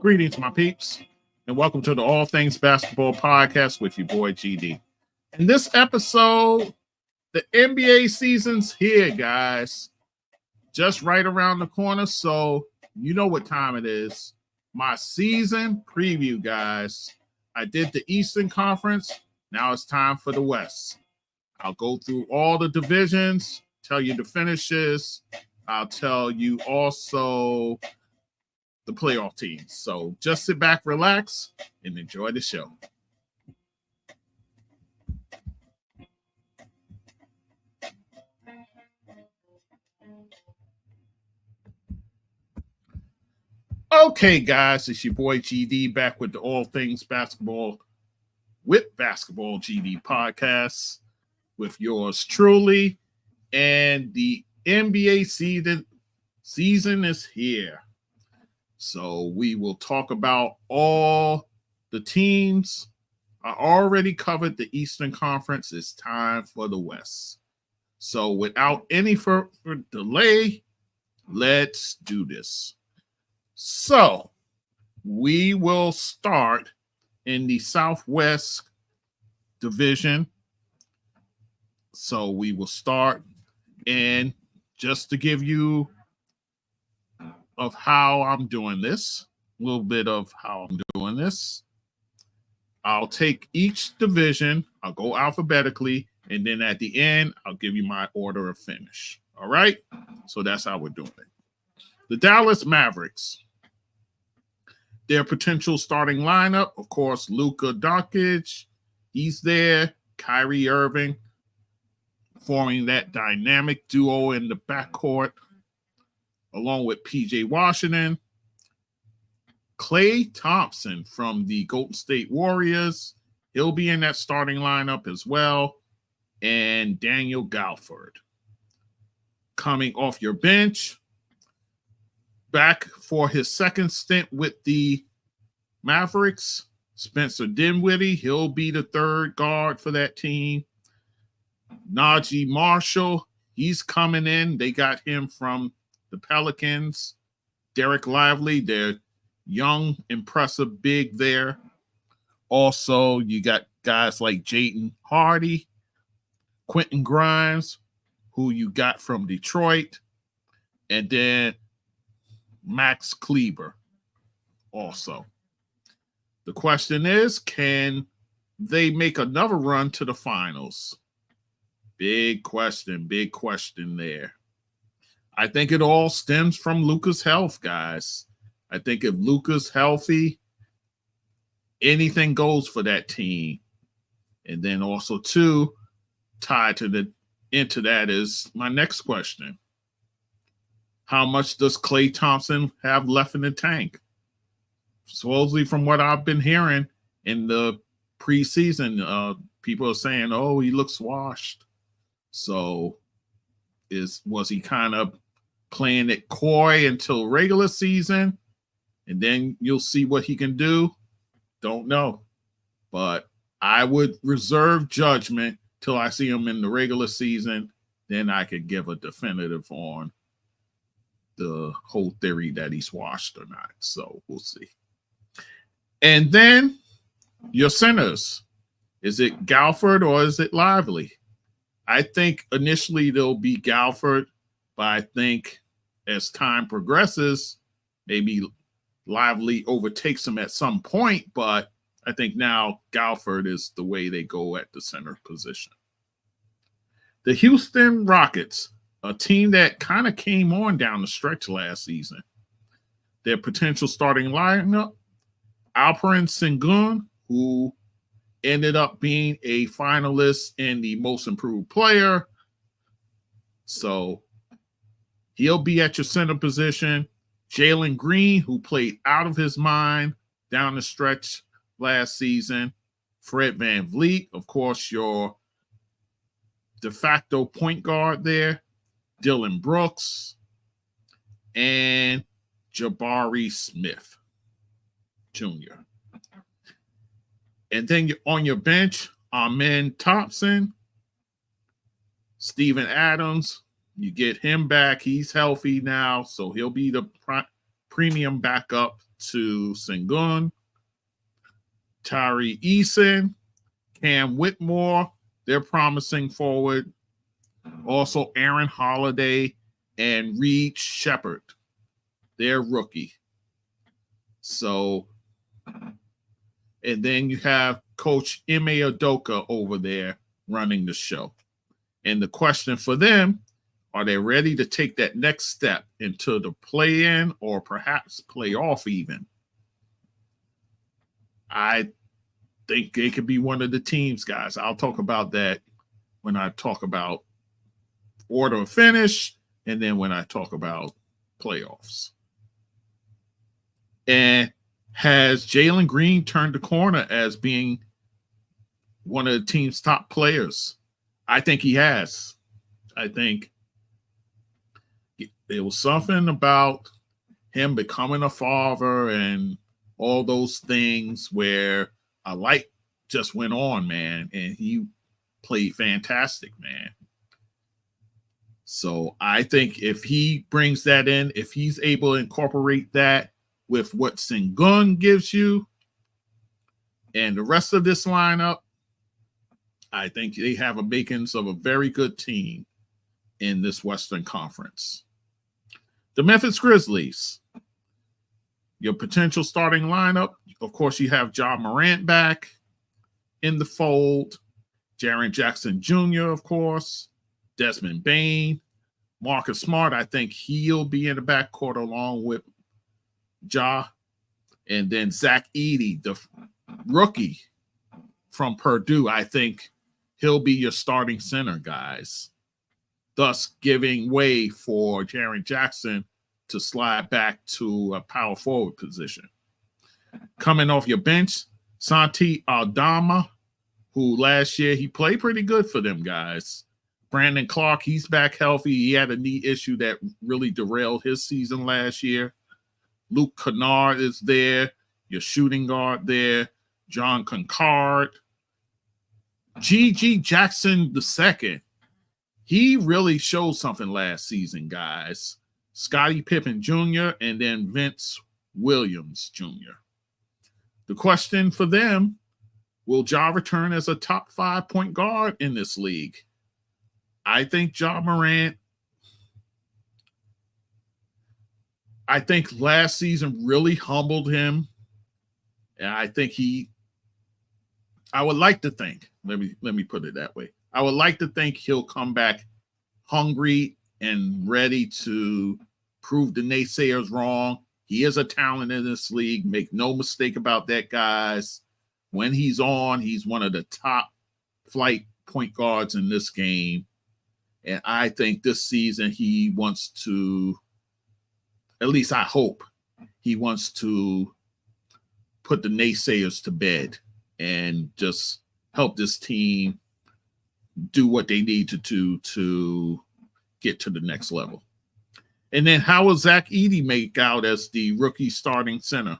Greetings, my peeps, and welcome to the All Things Basketball Podcast with your boy GD. In this episode, the NBA season's here, guys. Just right around the corner, so you know what time it is. My season preview, guys. I did the Eastern Conference. Now it's time for the West. I'll go through all the divisions, tell you the finishes. I'll tell you also the playoff teams. So just sit back, relax, and enjoy the show. Okay, guys, it's your boy GD back with the All Things Basketball with Basketball GD podcast with yours truly. And the NBA season is here. So we will talk about all the teams. I already covered the Eastern Conference. It's time for the West. So without any further delay, let's do this. So we will start in the Southwest Division. So we will start, and just to give you of how I'm doing this, a little bit of how I'm doing this. I'll take each division, I'll go alphabetically, and then at the end, I'll give you my order of finish. All right? So that's how we're doing it. The Dallas Mavericks. Their potential starting lineup, of course, Luka Doncic, he's there. Kyrie Irving, forming that dynamic duo in the backcourt, along with PJ Washington, Klay Thompson from the Golden State Warriors. He'll be in that starting lineup as well. And Daniel Gafford. Coming off your bench, back for his second stint with the Mavericks, Spencer Dinwiddie. He'll be the third guard for that team. Najee Marshall, he's coming in. They got him from the Pelicans. Derek Lively, their young, impressive big there. Also, you got guys like Jaden Hardy, Quentin Grimes, who you got from Detroit, and then Max Kleber also. The question is, can they make another run to the finals? Big question there. I think it all stems from Luka's health, guys. I think if Luka's healthy, anything goes for that team. And then also, too, tied to into that is my next question. How much does Klay Thompson have left in the tank? Supposedly, from what I've been hearing in the preseason, people are saying, oh, he looks washed. So was he kind of playing it coy until regular season, and then you'll see what he can do? Don't know. But I would reserve judgment till I see him in the regular season. Then I could give a definitive on the whole theory that he's washed or not. So we'll see. And then your centers. Is it Gafford or is it Lively? I think initially they'll be Gafford, but I think as time progresses, maybe Lively overtakes him at some point, but I think now Gafford is the way they go at the center position. The Houston Rockets, a team that kind of came on down the stretch last season. Their potential starting lineup, Alperen Sengun, who ended up being a finalist in the Most Improved Player. So he'll be at your center position. Jalen Green, who played out of his mind down the stretch last season. Fred VanVleet, of course, your de facto point guard there. Dylan Brooks. And Jabari Smith Jr. And then on your bench, Amen Thompson, Steven Adams. You get him back. He's healthy now, so he'll be the premium backup to Sengun, Tyree Eason, Cam Whitmore, they're promising forward. Also, Aaron Holiday and Reed Shepard, they're rookie. So, and then you have Coach Ime Udoka over there running the show. And the question for them, are they ready to take that next step into the play-in or perhaps playoff even? I think they could be one of the teams, guys. I'll talk about that when I talk about order of finish and then when I talk about playoffs. And has Jalen Green turned the corner as being one of the team's top players? I think he has. I think there was something about him becoming a father and all those things where a light just went on, man, and he played fantastic, man. So I think if he brings that in, if he's able to incorporate that with what Sengun gives you and the rest of this lineup, I think they have a makings of a very good team in this Western Conference. The Memphis Grizzlies, your potential starting lineup, of course, you have Ja Morant back in the fold, Jaren Jackson Jr., of course, Desmond Bane, Marcus Smart. I think he'll be in the backcourt along with Ja. And then Zach Edey, the rookie from Purdue. I think he'll be your starting center, guys, thus giving way for Jaren Jackson to slide back to a power forward position. Coming off your bench, Santi Aldama, who last year he played pretty good for them guys. Brandon Clark, he's back healthy. He had a knee issue that really derailed his season last year. Luke Kennard is there, your shooting guard there. John Concard. G.G. Jackson II, he really showed something last season, guys. Scottie Pippen Jr. and then Vince Williams Jr. The question for them, will Ja return as a top 5 point guard in this league? I think Ja Morant, I think last season really humbled him. And I think I would like to think, let me put it that way. I would like to think he'll come back hungry and ready to prove the naysayers wrong. He is a talent in this league. Make no mistake about that, guys. When he's on, he's one of the top flight point guards in this game. And I think this season he wants to, at least I hope, he wants to put the naysayers to bed and just help this team do what they need to do to get to the next level. And then how will Zach Edey make out as the rookie starting center?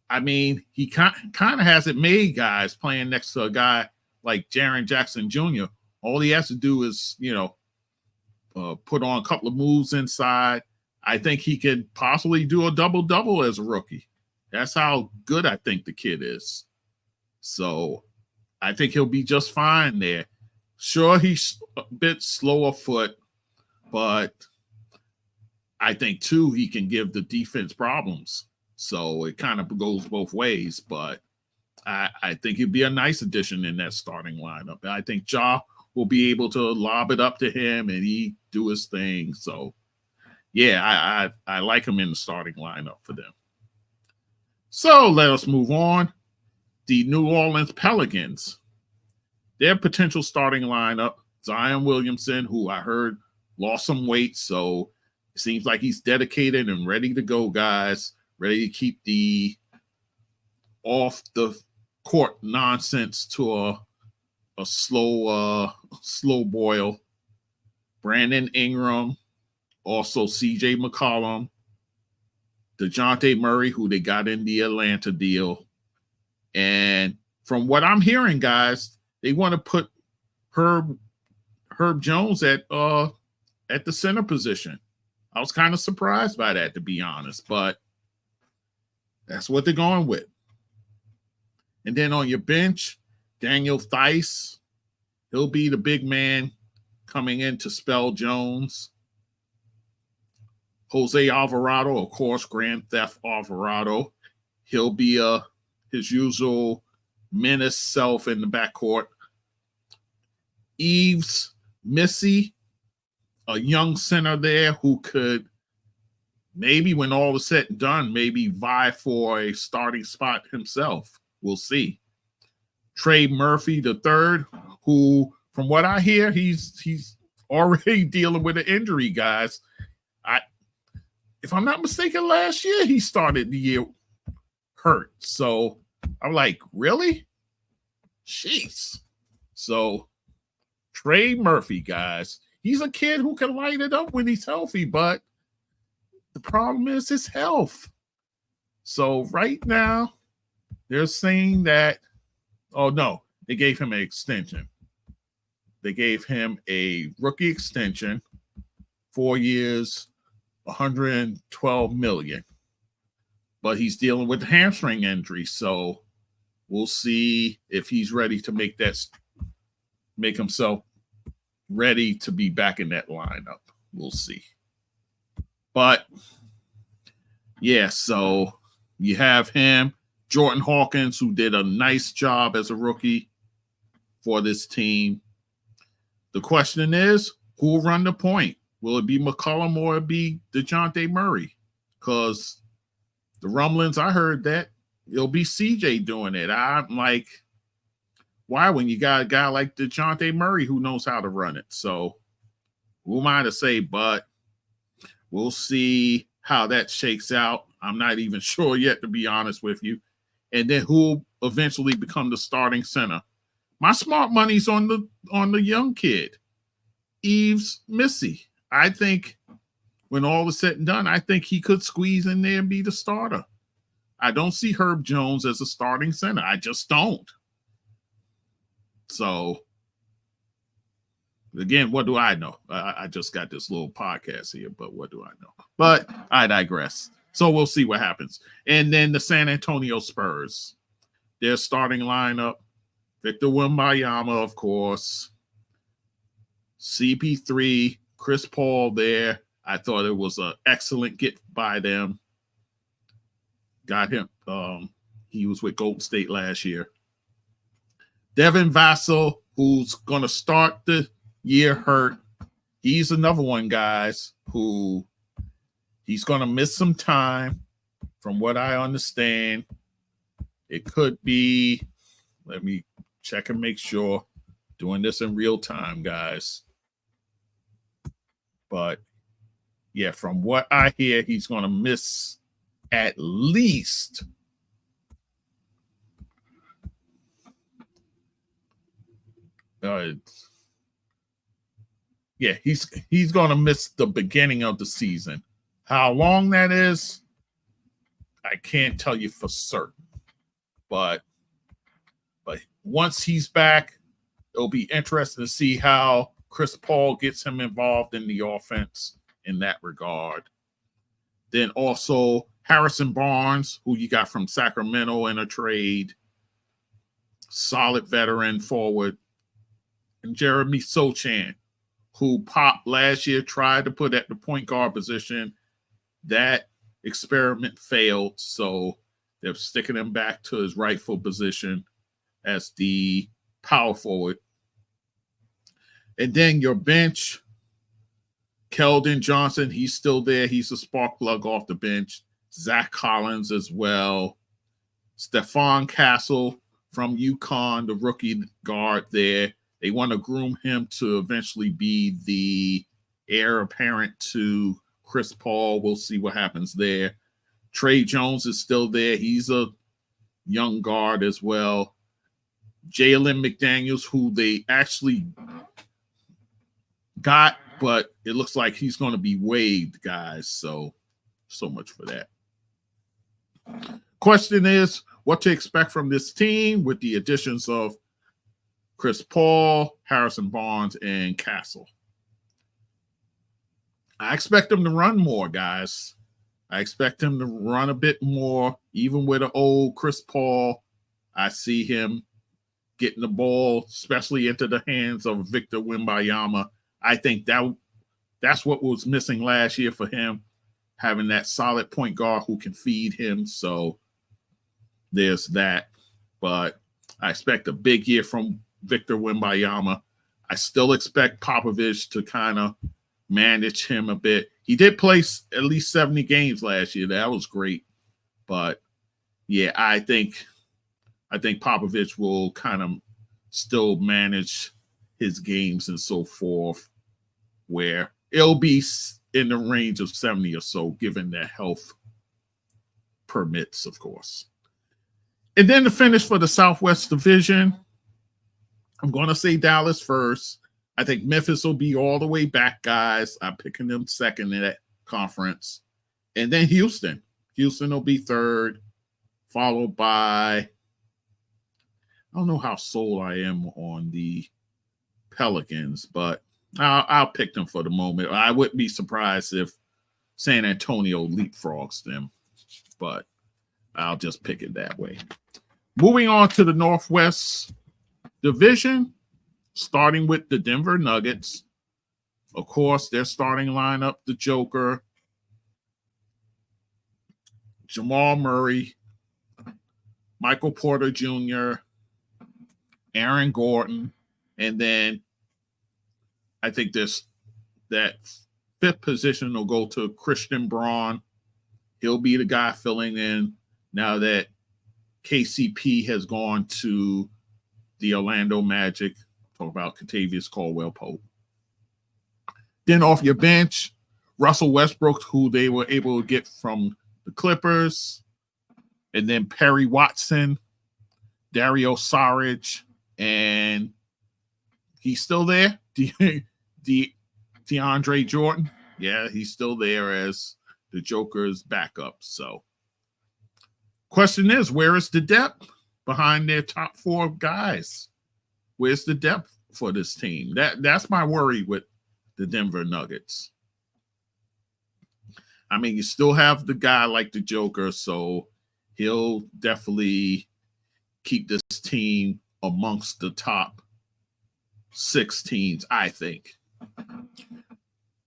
I mean, he kind of has it made, guys, playing next to a guy like Jaren Jackson Jr. All he has to do is, put on a couple of moves inside. I think he could possibly do a double-double as a rookie. That's how good I think the kid is. So I think he'll be just fine there. Sure, he's a bit slower foot, but I think, too, he can give the defense problems. So it kind of goes both ways, but I think he'd be a nice addition in that starting lineup. I think Ja will be able to lob it up to him and he do his thing. So, yeah, I like him in the starting lineup for them. So let us move on. The New Orleans Pelicans, their potential starting lineup, Zion Williamson, who I heard lost some weight, so it seems like he's dedicated and ready to go, guys. Ready to keep the off the court nonsense to a slow boil. Brandon Ingram, also CJ McCollum, DeJounte Murray, who they got in the Atlanta deal. And from what I'm hearing, guys, they want to put Herb Jones at the center position. I was kind of surprised by that, to be honest, but That's what they're going with. And then on your bench, Daniel Theis, he'll be the big man coming in to spell Jones. Jose Alvarado, of course, Grand Theft Alvarado. He'll be his usual menace self in the backcourt. Yves Missy, a young center there who could maybe, when all is said and done, maybe vie for a starting spot himself. We'll see. Trey Murphy III, who, from what I hear, he's already dealing with an injury, guys. If I'm not mistaken, last year he started the year hurt. So I'm like, really? Jeez. So Trey Murphy, guys, he's a kid who can light it up when he's healthy, but the problem is his health. So right now, they're saying that, oh no, they gave him an extension. They gave him a rookie extension, 4 years, $112 million. But he's dealing with the hamstring injury, so we'll see if he's ready to make himself ready to be back in that lineup. We'll see. But yeah, so you have him, Jordan Hawkins, who did a nice job as a rookie for this team. The question is, who will run the point? Will it be McCollum or it be DeJounte Murray? Because the rumblings, I heard that it'll be CJ doing it. I'm like, why, when you got a guy like DeJounte Murray who knows how to run it? So who am I to say, but we'll see how that shakes out. I'm not even sure yet, to be honest with you. And then who will eventually become the starting center? My smart money's on the young kid, Yves Missy. I think when all is said and done, I think he could squeeze in there and be the starter. I don't see Herb Jones as a starting center. I just don't. So, again, what do I know? I just got this little podcast here, but what do I know? But I digress. So we'll see what happens. And then the San Antonio Spurs, their starting lineup, Victor Wembanyama, of course, CP3, Chris Paul there. I thought it was an excellent get by them. Got him. He was with Golden State last year. Devin Vassell, who's going to start the year hurt. He's another one, guys, who he's going to miss some time. From what I understand, it could be, let me check and make sure, doing this in real time, guys. But yeah, from what I hear, he's going to miss at least he's going to miss the beginning of the season. How long that is, I can't tell you for certain. But once he's back, it'll be interesting to see how Chris Paul gets him involved in the offense in that regard. Then also Harrison Barnes, who you got from Sacramento in a trade, solid veteran forward. And Jeremy Sochan, who popped last year, tried to put at the point guard position. That experiment failed, so they're sticking him back to his rightful position as the power forward. And then your bench, Keldon Johnson, he's still there. He's a spark plug off the bench. Zach Collins as well. Stephon Castle from UConn, the rookie guard there. They want to groom him to eventually be the heir apparent to Chris Paul. We'll see what happens there. Trey Jones is still there. He's a young guard as well. Jalen McDaniels, who they actually got, but it looks like he's going to be waived, guys. So much for that. Question is, what to expect from this team with the additions of Chris Paul, Harrison Barnes, and Castle. I expect them to run more, guys. I expect him to run a bit more, even with an old Chris Paul. I see him getting the ball, especially into the hands of Victor Wembanyama. I think that's what was missing last year for him, having that solid point guard who can feed him. So there's that. But I expect a big year from Victor Wembanyama. I still expect Popovich to kind of manage him a bit. He did play at least 70 games last year. That was great. But yeah, I think Popovich will kind of still manage his games and so forth, where it'll be in the range of 70 or so, given that health permits, of course. And then to finish for the Southwest Division, I'm going to say Dallas first. I think Memphis will be all the way back, guys. I'm picking them second in that conference. And then Houston. Houston will be third, followed by, I don't know how sold I am on the Pelicans, but I'll pick them for the moment. I wouldn't be surprised if San Antonio leapfrogs them, but I'll just pick it that way. Moving on to the Northwest Division, starting with the Denver Nuggets. Of course, their starting lineup, the Joker, Jamal Murray, Michael Porter Jr., Aaron Gordon, and then I think that fifth position will go to Christian Braun. He'll be the guy filling in now that KCP has gone to the Orlando Magic. Talk about Kentavious Caldwell-Pope. Then off your bench, Russell Westbrook, who they were able to get from the Clippers. And then Perry Watson, Dario Saric, and he's still there. DeAndre Jordan. Yeah, he's still there as the Joker's backup. So question is, where is the depth behind their top four guys? Where's the depth for this team? That's my worry with the Denver Nuggets. I mean, you still have the guy like the Joker, so he'll definitely keep this team amongst the top 6 teams, I think.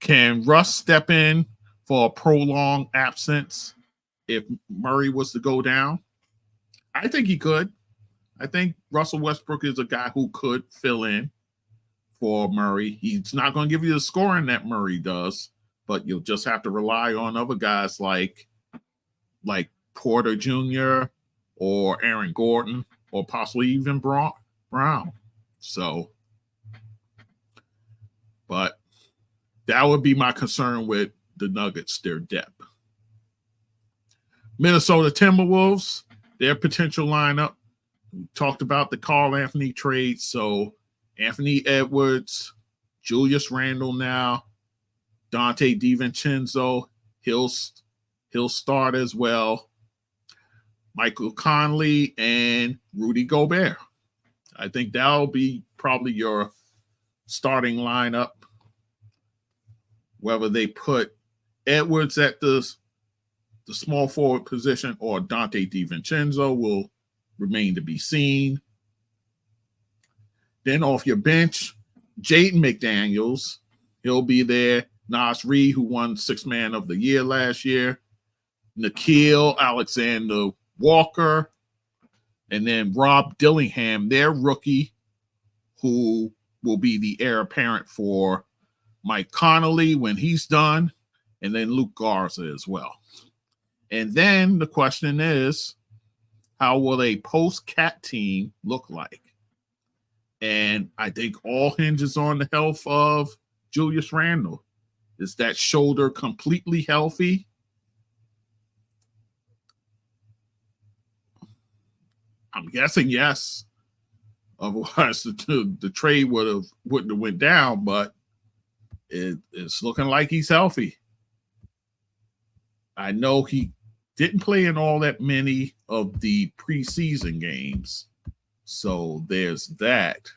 Can Russ step in for a prolonged absence if Murray was to go down? I think he could. I think Russell Westbrook is a guy who could fill in for Murray. He's not going to give you the scoring that Murray does, but you'll just have to rely on other guys like Porter Jr. or Aaron Gordon or possibly even Brown. So, but that would be my concern with the Nuggets, their depth. Minnesota Timberwolves, their potential lineup. We talked about the Karl Anthony trade. So Anthony Edwards, Julius Randle now, Dante DiVincenzo, he'll start as well. Michael Conley and Rudy Gobert. I think that'll be probably your starting lineup. Whether they put Edwards at the small forward position or Dante DiVincenzo will remain to be seen. Then off your bench, Jaden McDaniels. He'll be there. Nas Reed, who won Sixth Man of the Year last year. Nickeil Alexander-Walker. And then Rob Dillingham, their rookie, who will be the heir apparent for Mike Conley when he's done. And then Luke Garza as well. And then the question is, how will a post-Cat team look like? And I think all hinges on the health of Julius Randle. Is that shoulder completely healthy? I'm guessing yes. Otherwise, the trade wouldn't have went down, but it's looking like he's healthy. I know he didn't play in all that many of the preseason games, so there's that.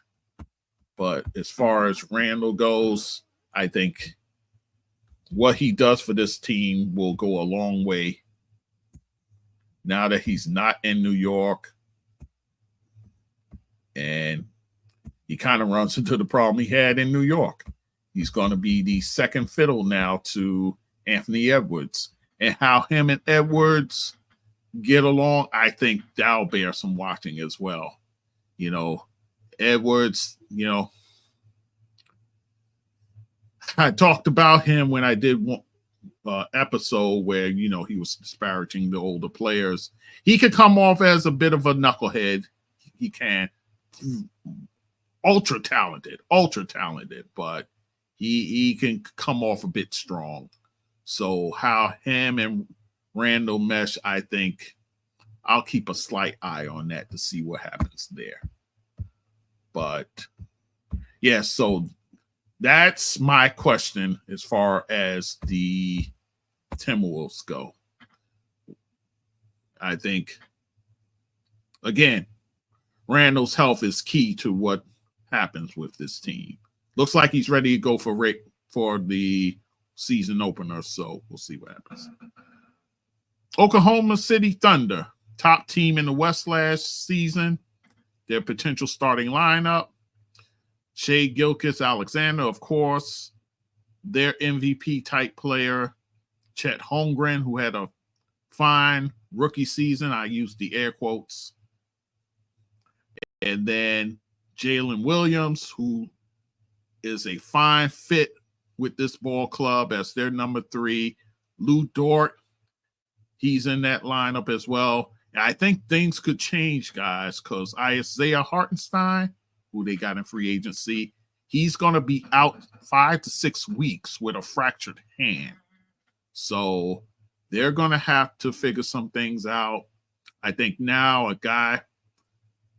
But as far as Randall goes, I think what he does for this team will go a long way. Now that he's not in New York, and he kind of runs into the problem he had in New York. He's going to be the second fiddle now to Anthony Edwards. And how him and Edwards get along, I think that'll bear some watching as well. You know, Edwards, you know, I talked about him when I did one episode where, you know, he was disparaging the older players. He could come off as a bit of a knucklehead. He can. Ultra talented, but he can come off a bit strong. So how him and Randall mesh, I think I'll keep a slight eye on that to see what happens there. But yeah, so that's my question as far as the Timberwolves go. I think, again, Randall's health is key to what happens with this team. Looks like he's ready to go for the season opener, so we'll see what happens. Oklahoma City Thunder, top team in the West last season. Their potential starting lineup: Shai Gilgeous-Alexander, of course, their MVP type player, Chet Holmgren, who had a fine rookie season. I use the air quotes. And then Jalen Williams, who is a fine fit with this ball club as their number 3. Lou Dort, he's in that lineup as well. And I think things could change, guys, because Isaiah Hartenstein, who they got in free agency, he's going to be out 5 to 6 weeks with a fractured hand. So they're going to have to figure some things out. I think now a guy,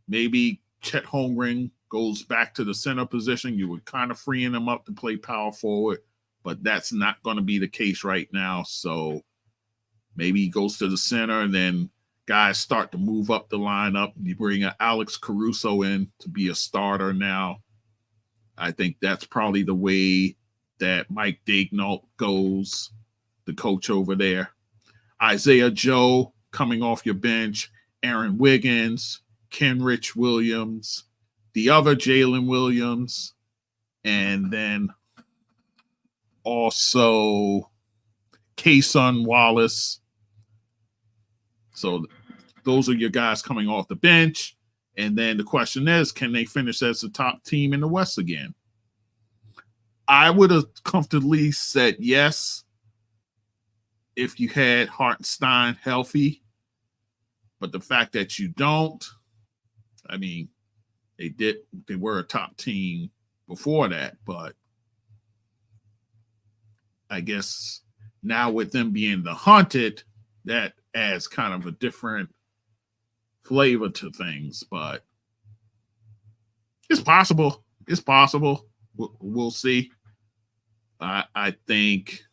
maybe Chet Holmgren, goes back to the center position. You were kind of freeing him up to play power forward, but that's not going to be the case right now. So maybe he goes to the center, and then guys start to move up the lineup. You bring Alex Caruso in to be a starter now. I think that's probably the way that Mike Daignault goes, the coach over there. Isaiah Joe coming off your bench, Aaron Wiggins, Kenrich Williams, the other Jalen Williams, and then also Kayson Wallace. So those are your guys coming off the bench. And then the question is, can they finish as the top team in the West again? I would have comfortably said yes if you had Hartenstein healthy. But the fact that you don't, I mean, they were a top team before that, but I guess now with them being the hunted, that adds kind of a different flavor to things, but it's possible. It's possible. We'll see. I think,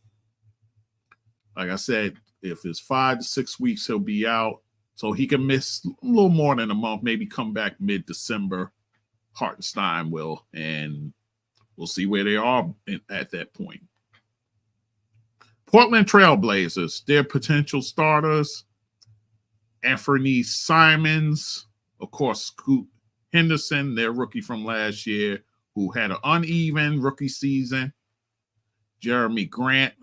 like I said, if it's 5 to 6 weeks, he'll be out. So he can miss a little more than a month, maybe come back mid-December. Hartenstein will, and we'll see where they are at that point. Portland Trailblazers, their potential starters: Anthony Simons, of course, Scoot Henderson, their rookie from last year, who had an uneven rookie season, Jeremy Grant,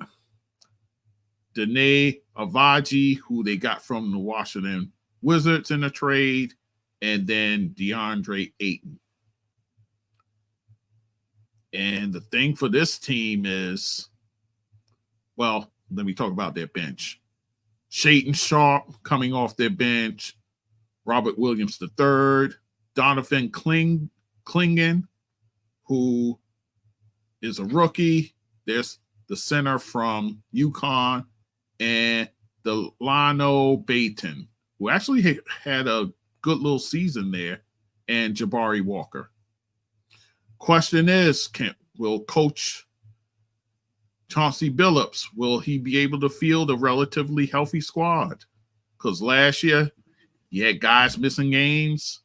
Dene Avaji, who they got from the Washington Wizards in a trade, and then DeAndre Ayton. And the thing for this team is, well, let me talk about their bench. Shaedon Sharpe coming off their bench, Robert Williams III, Donovan Clingan, who is a rookie. There's the center from UConn, and Delano Bayton, who actually had a good little season there, and Jabari Walker. Question is, will Coach Chauncey Billups, will he be able to field a relatively healthy squad? Because last year, you had guys missing games.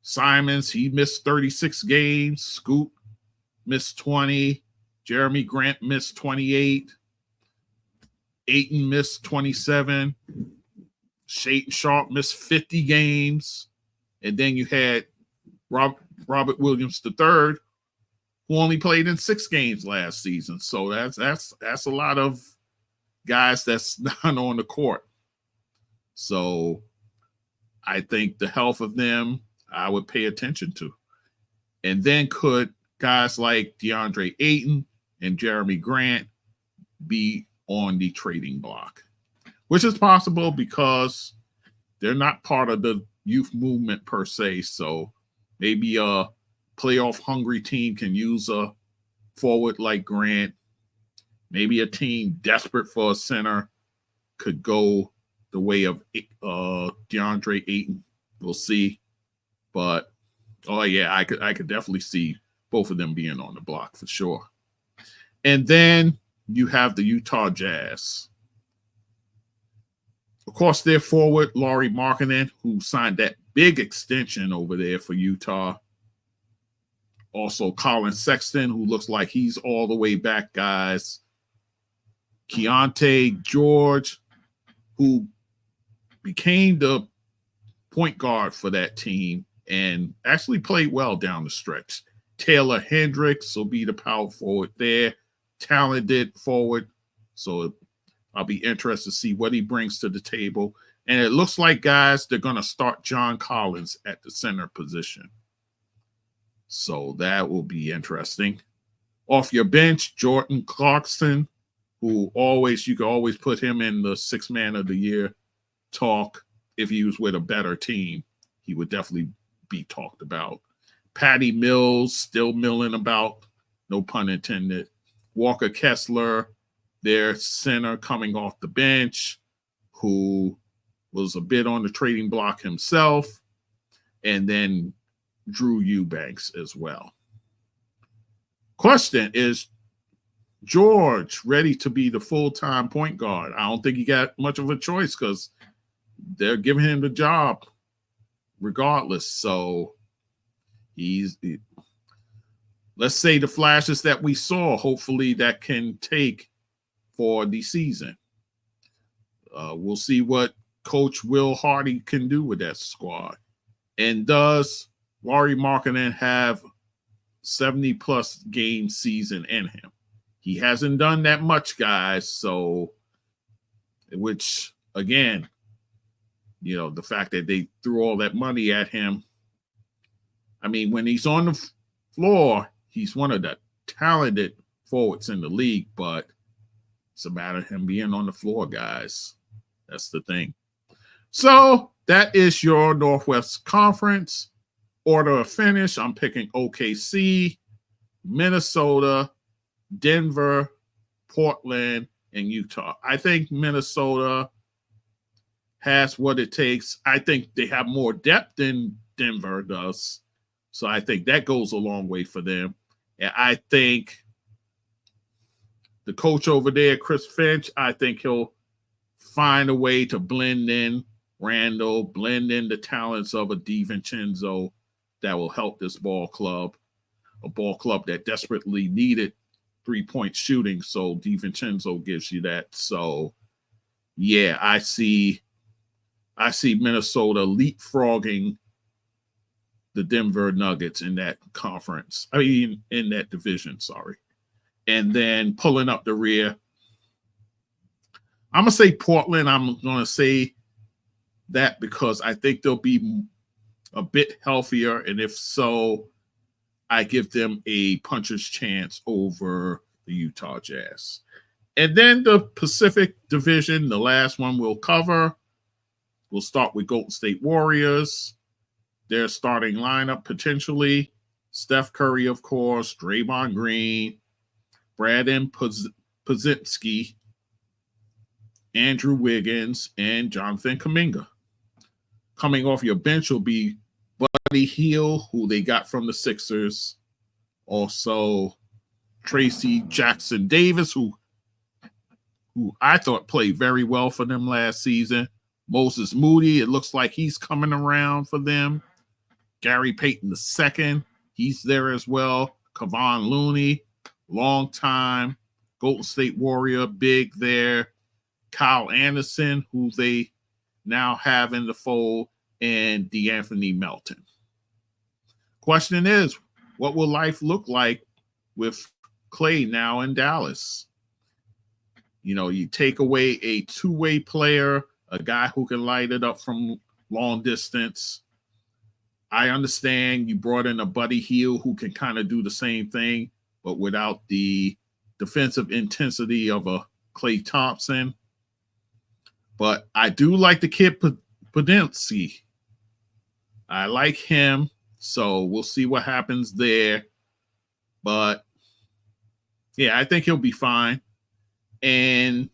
Simons, he missed 36 games. Scoot missed 20. Jeremy Grant missed 28. Ayton missed 27. Shaden Sharp missed 50 games. And then you had Robert Williams III, who only played in 6 games last season. So that's a lot of guys that's not on the court. So I think the health of them, I would pay attention to. And then could guys like DeAndre Ayton and Jeremy Grant be on the trading block, which is possible because they're not part of the youth movement per se. So maybe a playoff hungry team can use a forward like Grant. Maybe a team desperate for a center could go the way of DeAndre Ayton. We'll see. But oh yeah, I could definitely see both of them being on the block for sure. And then you have the Utah Jazz. Of course, their forward, Lauri Markkanen, who signed that big extension over there for Utah. Also, Colin Sexton, who looks like he's all the way back, guys. Keontae George, who became the point guard for that team and actually played well down the stretch. Taylor Hendricks will be the power forward there. Talented forward. So I'll be interested to see what he brings to the table. And it looks like, guys, they're going to start John Collins at the center position. So that will be interesting. Off your bench, Jordan Clarkson, who you could always put him in the 6th man of the year talk. If he was with a better team, he would definitely be talked about. Patty Mills, still milling about, no pun intended. Walker Kessler, their center coming off the bench, who was a bit on the trading block himself. And then Drew Eubanks as well. Question, is George ready to be the full-time point guard? I don't think he got much of a choice because they're giving him the job regardless. So let's say the flashes that we saw, hopefully that can take for the season. We'll see what Coach Will Hardy can do with that squad. And does Lauri Markkanen have 70-plus game season in him? He hasn't done that much, guys. So, which, again, the fact that they threw all that money at him. I mean, when he's on the floor, he's one of the talented forwards in the league, but it's a matter of him being on the floor, guys. That's the thing. So that is your Northwest Conference. Order of finish, I'm picking OKC, Minnesota, Denver, Portland, and Utah. I think Minnesota has what it takes. I think they have more depth than Denver does. So I think that goes a long way for them. And I think the coach over there, Chris Finch, I think he'll find a way to blend in Randall, blend in the talents of a DiVincenzo that will help this ball club, a ball club that desperately needed three-point shooting. So DiVincenzo gives you that. So, yeah, I see Minnesota leapfrogging the Denver Nuggets in that conference. I mean, in that division, sorry. And then pulling up the rear. I'm going to say Portland. I'm going to say that because I think they'll be a bit healthier. And if so, I give them a puncher's chance over the Utah Jazz. And then the Pacific Division, the last one we'll cover. We'll start with Golden State Warriors. Their starting lineup potentially: Steph Curry, of course, Draymond Green, Braden Podziemski, Andrew Wiggins, and Jonathan Kuminga. Coming off your bench will be Buddy Hield, who they got from the Sixers. Also, Tracy Jackson Davis, who I thought played very well for them last season. Moses Moody, it looks like he's coming around for them. Gary Payton II, he's there as well. Kevon Looney, long time Golden State Warrior big there, Kyle Anderson, who they now have in the fold, and DeAnthony Melton. Question is, what will life look like with Clay now in Dallas? You know, you take away a two-way player, a guy who can light it up from long distance. I understand you brought in a Buddy Hield who can kind of do the same thing, but without the defensive intensity of a Klay Thompson. But I do like the kid Podensky. I like him, so we'll see what happens there. But, yeah, I think he'll be fine. And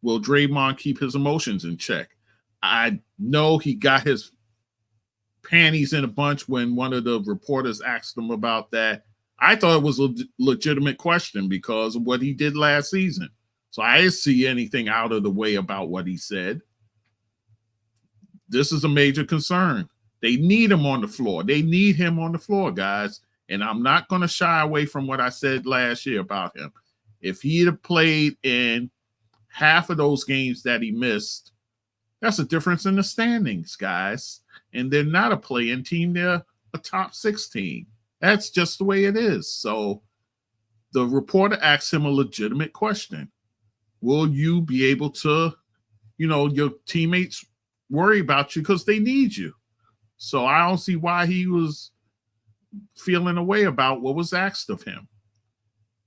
will Draymond keep his emotions in check? I know he got his panties in a bunch when one of the reporters asked him about that. I thought it was a legitimate question because of what he did last season. So I didn't see anything out of the way about what he said. This is a major concern. They need him on the floor. They need him on the floor, guys. And I'm not going to shy away from what I said last year about him. If he had played in half of those games that he missed, that's a difference in the standings, guys. And they're not a play-in team. They're a top 16. That's just the way it is. So the reporter asked him a legitimate question. Will you be able to, your teammates worry about you because they need you? So I don't see why he was feeling a way about what was asked of him.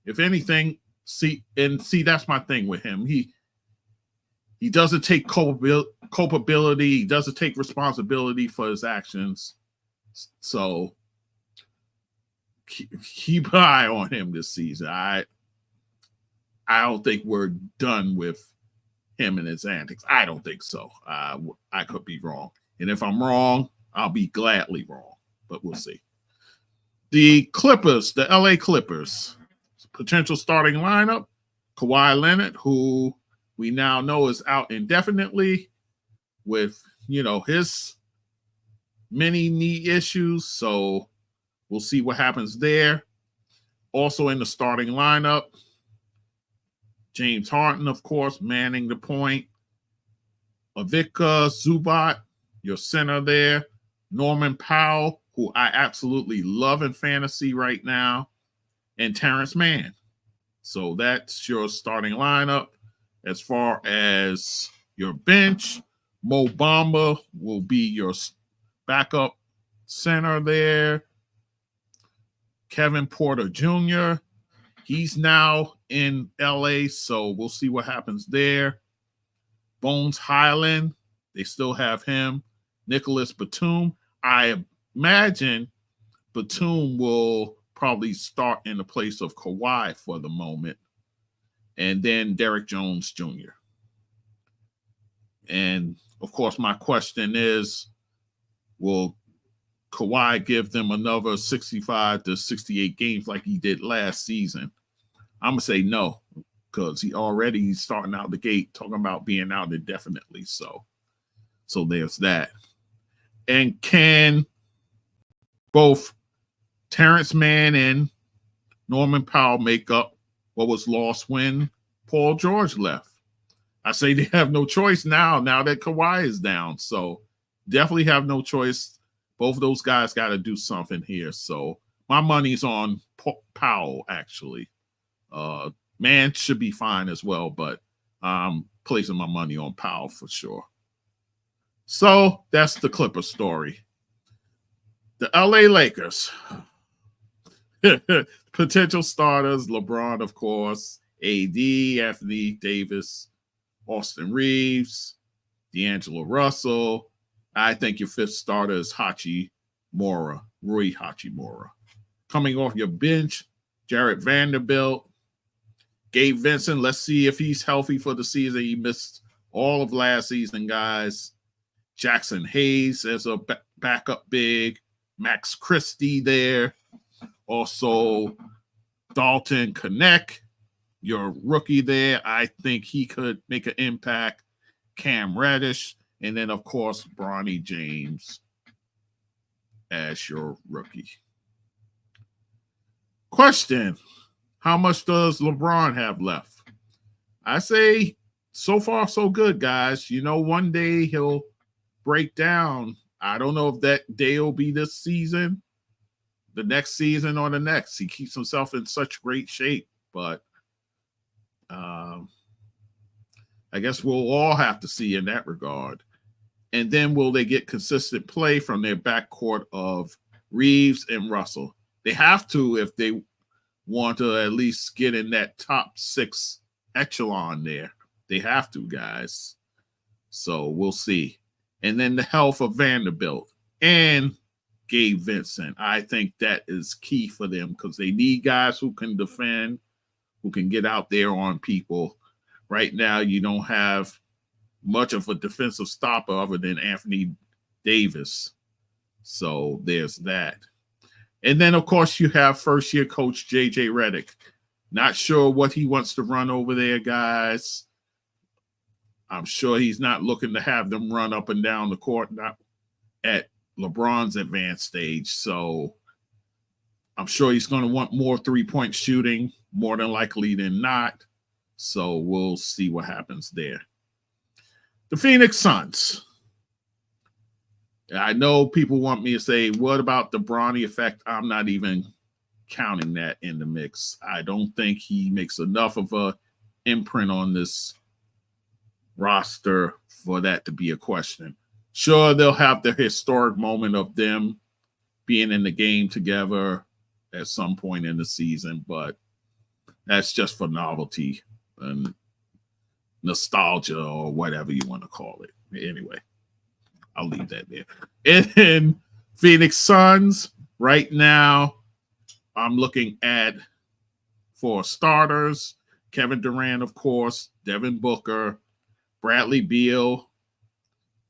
If anything, see, that's my thing with him. He doesn't take culpability. He doesn't take responsibility for his actions. So keep an eye on him this season. I don't think we're done with him and his antics. I don't think so. I could be wrong. And if I'm wrong, I'll be gladly wrong. But we'll see. The Clippers, the LA Clippers, potential starting lineup, Kawhi Leonard, who we now know is out indefinitely with, his many knee issues. So we'll see what happens there. Also in the starting lineup, James Harden, of course, manning the point. Ivica Zubac, your center there. Norman Powell, who I absolutely love in fantasy right now. And Terrence Mann. So that's your starting lineup. As far as your bench, Mo Bamba will be your backup center there. Kevin Porter Jr., he's now in LA, so we'll see what happens there. Bones Highland, they still have him. Nicholas Batum. I imagine Batum will probably start in the place of Kawhi for the moment. And then Derek Jones Jr. And, of course, my question is, will Kawhi give them another 65 to 68 games like he did last season? I'm going to say no, because he's starting out the gate talking about being out indefinitely. So there's that. And can both Terrence Mann and Norman Powell make up what was lost when Paul George left? I say they have no choice now that Kawhi is down. So definitely have no choice. Both of those guys got to do something here. So my money's on Powell, actually. Man should be fine as well, but I'm placing my money on Powell for sure. So that's the Clipper story. The LA Lakers. Potential starters, LeBron, of course, AD, Anthony Davis, Austin Reeves, D'Angelo Russell. I think your fifth starter is Rui Hachimura. Coming off your bench, Jarrett Vanderbilt, Gabe Vincent. Let's see if he's healthy for the season. He missed all of last season, guys. Jackson Hayes as a backup big. Max Christie there. Also, Dalton Knecht, your rookie there. I think he could make an impact. Cam Reddish. And then, of course, Bronny James as your rookie. Question. How much does LeBron have left? I say so far so good, guys. You know, one day he'll break down. I don't know if that day will be this season, the next season, or the next. He keeps himself in such great shape, but I guess we'll all have to see in that regard. And then will they get consistent play from their backcourt of Reeves and Russell? They have to if they want to at least get in that top 6 echelon there. They have to, guys. So we'll see. And then the health of Vanderbilt and Gabe Vincent. I think that is key for them because they need guys who can defend, who can get out there on people. Right now, you don't have much of a defensive stopper other than Anthony Davis. So there's that. And then, of course, you have first-year coach J.J. Redick. Not sure what he wants to run over there, guys. I'm sure he's not looking to have them run up and down the court, not at LeBron's advanced stage. So I'm sure he's going to want more three-point shooting, more than likely than not. So we'll see what happens there. The Phoenix Suns. I know people want me to say, what about the Bronny effect? I'm not even counting that in the mix. I don't think he makes enough of a imprint on this roster for that to be a question. Sure, they'll have the historic moment of them being in the game together at some point in the season, but that's just for novelty and nostalgia or whatever you want to call it. Anyway, I'll leave that there. And then Phoenix Suns, right now, I'm looking at for starters, Kevin Durant, of course, Devin Booker, Bradley Beal.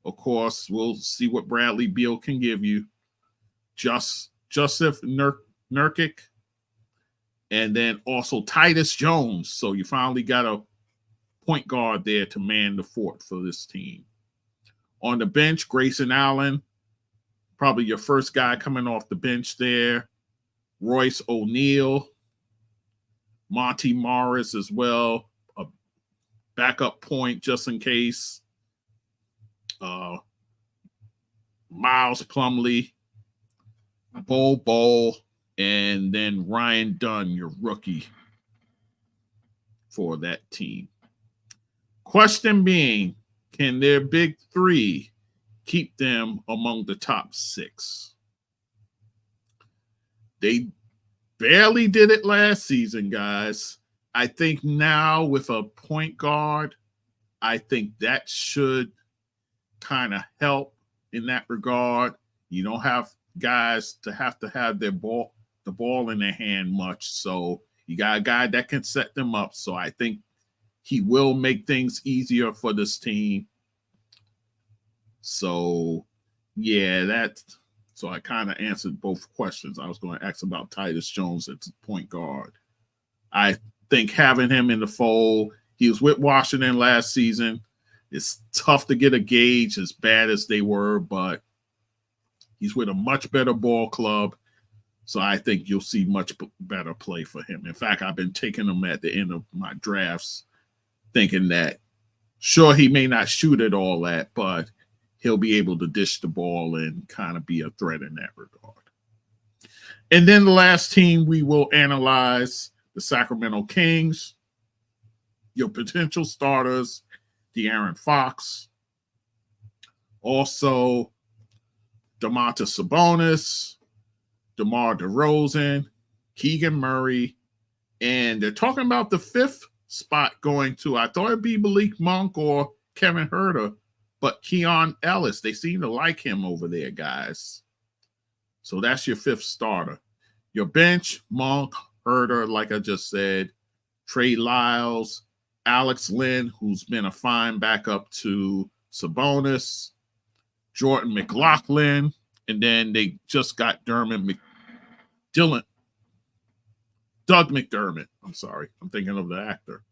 Of course, we'll see what Bradley Beal can give you. Joseph Nurkic. And then also Titus Jones. So you finally got a point guard there to man the fort for this team. On the bench, Grayson Allen, probably your first guy coming off the bench there. Royce O'Neal, Monty Morris as well, a backup point just in case. Miles Plumlee, Bol, and then Ryan Dunn, your rookie for that team. Question being, can their big three keep them among the top 6? They barely did it last season, guys. I think now with a point guard, I think that should kind of help in that regard. You don't have guys to have the ball in their hand much. So you got a guy that can set them up. So I think he will make things easier for this team. So, yeah, so I kind of answered both questions. I was going to ask about Titus Jones at point guard. I think having him in the fold, he was with Washington last season. It's tough to get a gauge as bad as they were, but he's with a much better ball club. So I think you'll see much better play for him. In fact, I've been taking him at the end of my drafts, thinking that, sure, he may not shoot it all that, but he'll be able to dish the ball and kind of be a threat in that regard. And then the last team we will analyze, the Sacramento Kings. Your potential starters, De'Aaron Fox. Also, Domantas Sabonis, DeMar DeRozan, Keegan Murray. And they're talking about the 5th spot going to, I thought it'd be Malik Monk or Kevin Huerter, but Keon Ellis. They seem to like him over there, guys. So that's your 5th starter. Your bench, Monk, Huerter, like I just said, Trey Lyles, Alex Len, who's been a fine backup to Sabonis, Jordan McLaughlin, and then they just got Doug McDermott. I'm sorry. I'm thinking of the actor.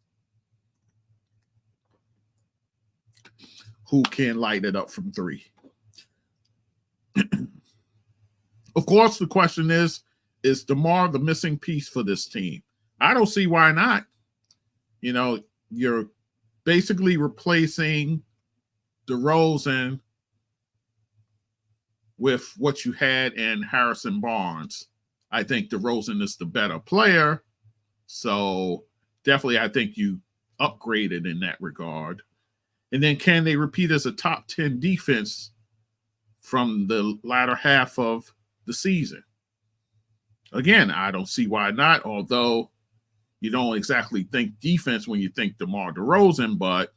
Who can light it up from 3. Of course, the question is DeMar the missing piece for this team? I don't see why not. You know, you're basically replacing DeRozan with what you had in Harrison Barnes. I think DeRozan is the better player. So definitely I think you upgraded in that regard. And then can they repeat as a top 10 defense from the latter half of the season? Again, I don't see why not, although you don't exactly think defense when you think DeMar DeRozan, but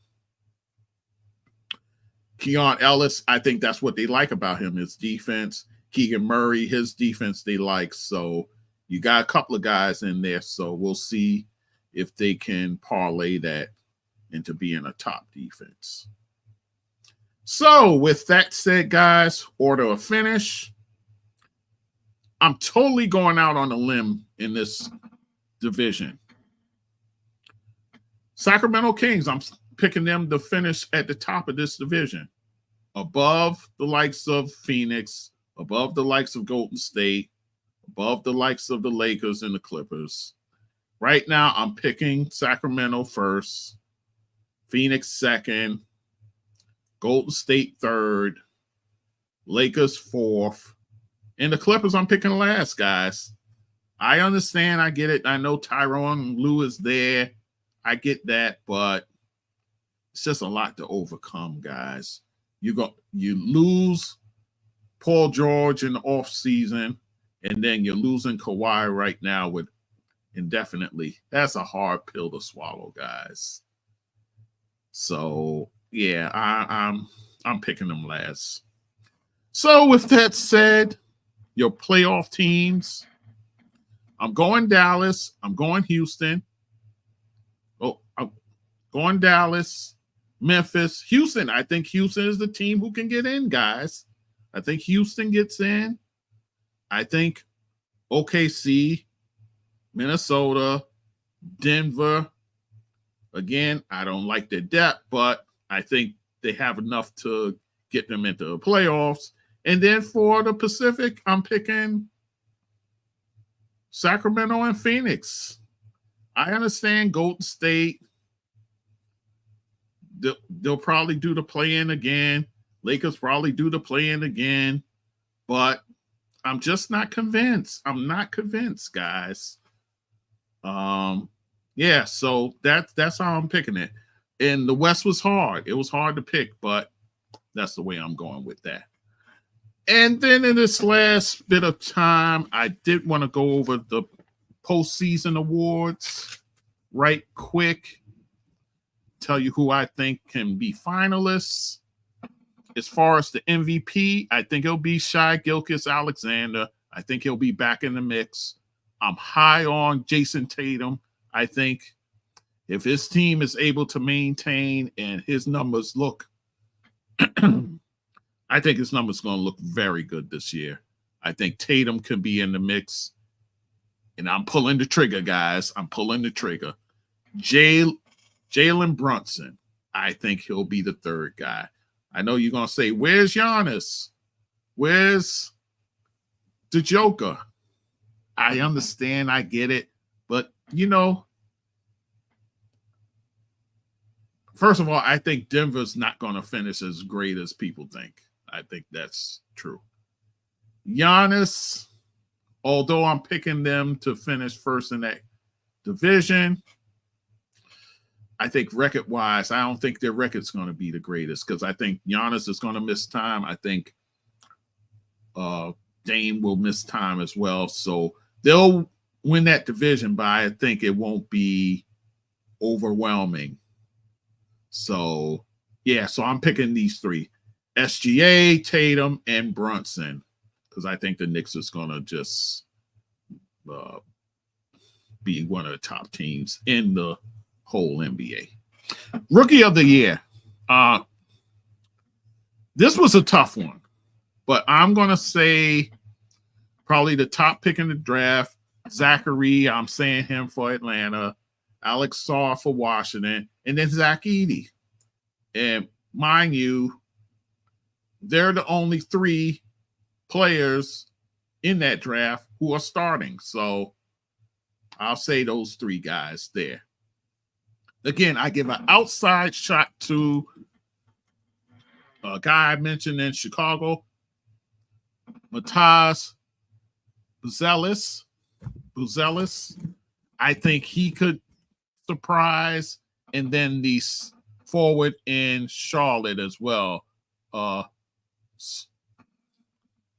Keon Ellis, I think that's what they like about him, his defense. Keegan Murray, his defense they like. So you got a couple of guys in there. So we'll see if they can parlay that into being a top defense. So with that said, guys, order of finish. I'm totally going out on a limb in this division. Sacramento Kings, I'm picking them to finish at the top of this division, above the likes of Phoenix, above the likes of Golden State, above the likes of the Lakers and the Clippers. Right now, I'm picking Sacramento first, Phoenix second, Golden State third, Lakers fourth, and the Clippers I'm picking last, guys. I understand. I get it. I know Tyronn Lue is there. I get that, but it's just a lot to overcome, guys. You lose Paul George in the offseason, and then you're losing Kawhi right now with indefinitely. That's a hard pill to swallow, guys. So yeah, I'm picking them last. So with that said, your playoff teams. I'm going Dallas. I'm going Houston. I'm going Dallas, Memphis, Houston. I think Houston is the team who can get in, guys. I think Houston gets in. I think OKC, Minnesota, Denver. Again, I don't like their depth, but I think they have enough to get them into the playoffs. And then for the Pacific, I'm picking Sacramento and Phoenix. I understand Golden State. They'll probably do the play-in again. Lakers probably do the play-in again. But I'm just not convinced. I'm not convinced, guys. Yeah, so that's how I'm picking it. And the West was hard. It was hard to pick, but that's the way I'm going with that. And then in this last bit of time, I did want to go over the postseason awards right quick. Tell you who I think can be finalists. As far as the MVP, I think it'll be Shai Gilgeous-Alexander. I think he'll be back in the mix. I'm high on Jason Tatum. I think if his team is able to maintain and his numbers look, I think his numbers going to look very good this year. I think Tatum can be in the mix. And I'm pulling the trigger, guys. I'm pulling the trigger. Jalen Brunson, I think he'll be the third guy. I know you're going to say, where's Giannis? Where's the Joker? I understand. I get it. But, you know, first of all, I think Denver's not going to finish as great as people think. I think that's true. Giannis, although I'm picking them to finish first in that division, I think record-wise, I don't think their record's going to be the greatest because I think Giannis is going to miss time. I think Dame will miss time as well. So they'll win that division, but I think it won't be overwhelming. So, yeah, so I'm picking these three. SGA, Tatum, and Brunson because I think the Knicks is going to just be one of the top teams in the whole NBA. Rookie of the year. This was a tough one, but I'm going to say probably the top pick in the draft, Zachary. I'm saying him for Atlanta, Alex Sarr for Washington, and then Zach Edey. And mind you, they're the only three players in that draft who are starting. So I'll say those three guys there. Again, I give an outside shot to a guy I mentioned in Chicago, Matas Buzelis. I think he could surprise. And then the forward in Charlotte as well,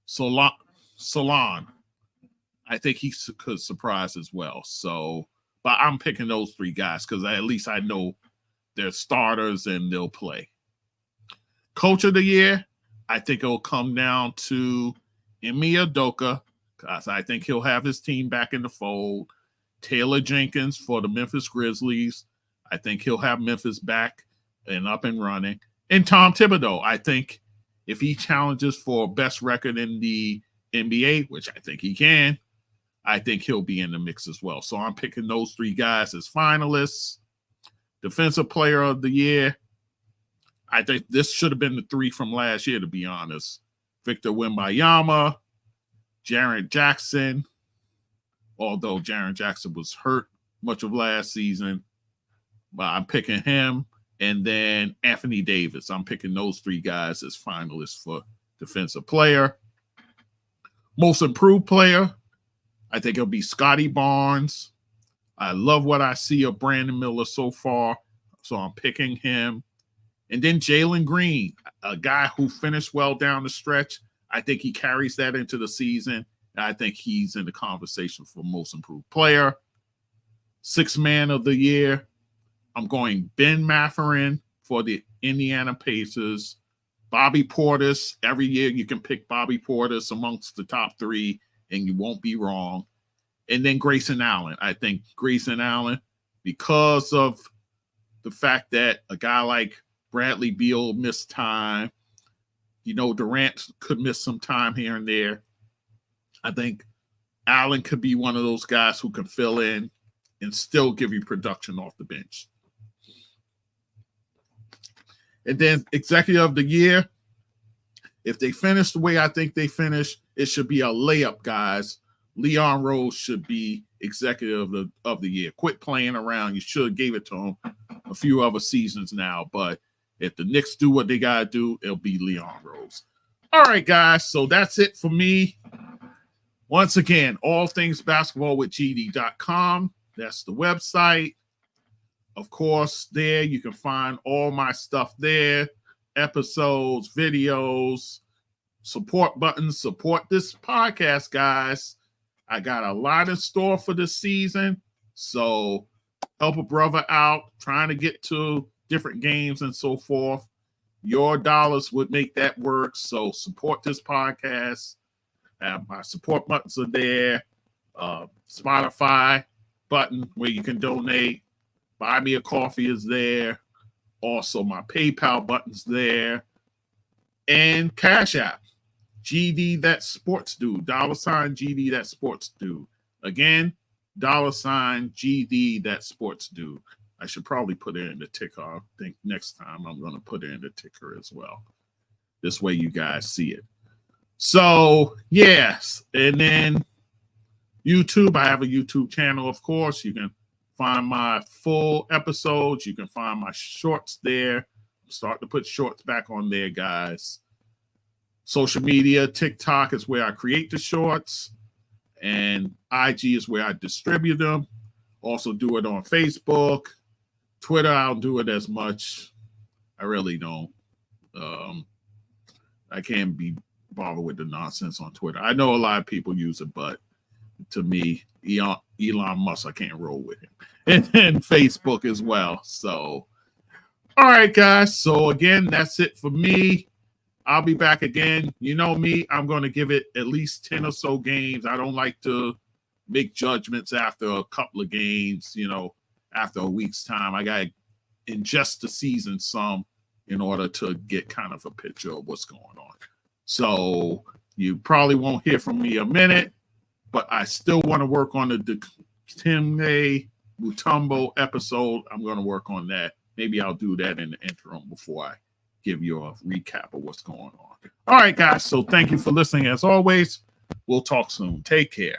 Solon. I think he could surprise as well. So, but I'm picking those three guys because at least I know they're starters and they'll play. Coach of the year, I think it'll come down to Ime Udoka because I think he'll have his team back in the fold. Taylor Jenkins for the Memphis Grizzlies. I think he'll have Memphis back and up and running. And Tom Thibodeau, I think if he challenges for best record in the NBA, which I think he can, I think he'll be in the mix as well. So I'm picking those three guys as finalists. Defensive player of the year, I think this should have been the three from last year, to be honest. Victor Wembanyama, Jaren Jackson, although Jaren Jackson was hurt much of last season, but I'm picking him. And then Anthony Davis. I'm picking those three guys as finalists for defensive player. Most improved player, I think it'll be Scotty Barnes. I love what I see of Brandon Miller so far, so I'm picking him. And then Jalen Green, a guy who finished well down the stretch. I think he carries that into the season. And I think he's in the conversation for most improved player. Sixth man of the year, I'm going Ben Mathurin for the Indiana Pacers. Bobby Portis, every year you can pick Bobby Portis amongst the top three, and you won't be wrong. And then Grayson Allen. I think Grayson Allen, because of the fact that a guy like Bradley Beal missed time, Durant could miss some time here and there. I think Allen could be one of those guys who can fill in and still give you production off the bench. And then executive of the year, if they finish the way I think they finish, it should be a layup, guys. Leon Rose should be executive of the year. Quit playing around. You should have gave it to him a few other seasons now. But if the Knicks do what they got to do, it'll be Leon Rose. All right, guys. So that's it for me. Once again, all things basketball with GD.com. That's the website. Of course, there you can find all my stuff there, episodes, videos, support buttons, support this podcast, guys. I got a lot in store for this season, so help a brother out, trying to get to different games and so forth. Your dollars would make that work, so support this podcast. My support buttons are there. Spotify button where you can donate. Buy me a coffee is there. Also, my PayPal button's there. And Cash App. GD That Sports Dude. $ GD That Sports Dude. Again, $ GD That Sports Dude. I should probably put it in the ticker. I think next time I'm going to put it in the ticker as well. This way you guys see it. So, yes. And then YouTube. I have a YouTube channel, of course. You can find my full episodes. You can find my shorts there. I'm starting to put shorts back on there, guys. Social media, TikTok is where I create the shorts, and IG is where I distribute them. Also do it on Facebook. Twitter, I don't do it as much. I really don't. I can't be bothered with the nonsense on Twitter. I know a lot of people use it, but to me, Elon Musk, I can't roll with him. And then Facebook as well. So, all right, guys. So, again, that's it for me. I'll be back again. You know me, I'm going to give it at least 10 or so games. I don't like to make judgments after a couple of games, after a week's time. I got to ingest the season some in order to get kind of a picture of what's going on. So, you probably won't hear from me a minute. But I still want to work on the Dikembe Mutombo episode. I'm going to work on that. Maybe I'll do that in the interim before I give you a recap of what's going on. All right, guys. So thank you for listening. As always, we'll talk soon. Take care.